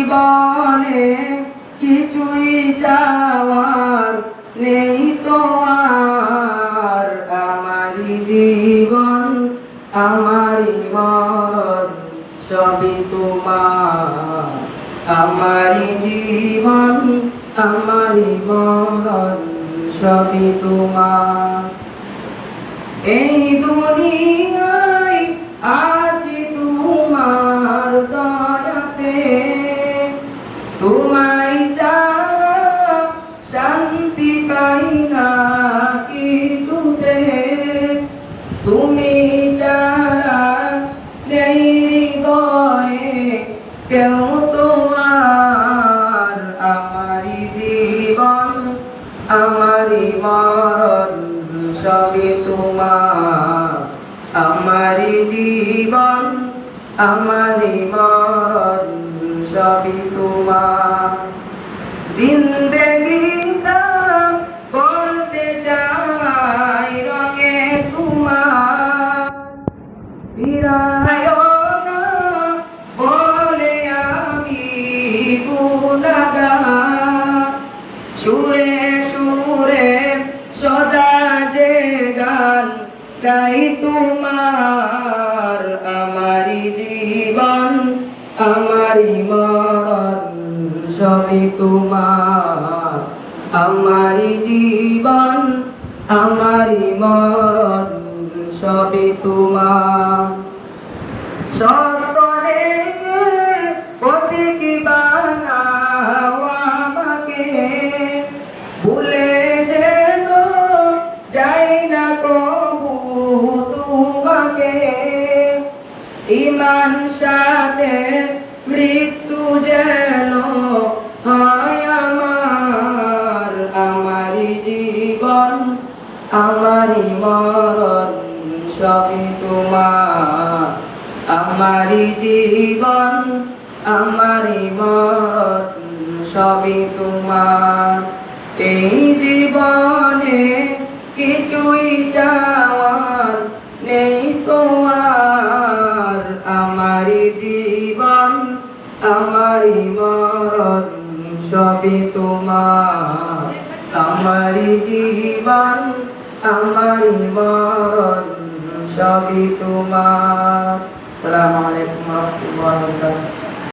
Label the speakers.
Speaker 1: জীবনে কিছুই চাওয়ার নেই তো আর। আমারই জীবন আমারই মরণ সবই তোমার। আমারই জীবন আমারই মরণ সবই তোমার। এই দুনিয়ায় আছি তোমার দয়াতে, তোমায় ছাড়া শান্তি পাই না কিছুতে। তুমি ছাড়া নেই হৃদয়ে কেউ তোমার। আমারই জীবন আমারই মরণ সবই তোমার। আমারই জীবন আমারই মরণ সবই তোমার। জিন্দেগিটা করতে চাই রঙে তোমার। ফিরায়ও না বলে আমি গুনাহগার। সুরে সুরে সদা যে গান গাই তোমার। আমারই জীবন আমারই মরণ সবই তোমার। আমারই জীবন আমারই মরণ সবই তোমার। সতরে প্রতীক বানাও আমাকে, ভুলে যেন যাই না কবু তোমাকে। ঈমান সাথে মৃত্যু যেন হয় আমার। আমারই জীবন আমারই মরণ সবই তোমার। আমারই জীবন আমারই মরণ সবই তোমার। এই জীবনে কিছুই চাওয়ার নেই তো আর। আমারই জীবন আমারই মরণ সবই তোমার। আমারই জীবন আমারই মরণ সবই তোমার। আসসালামু আলাইকুম ওয়া রাহমাতুল্লাহি ওয়া বারাকাতুহু।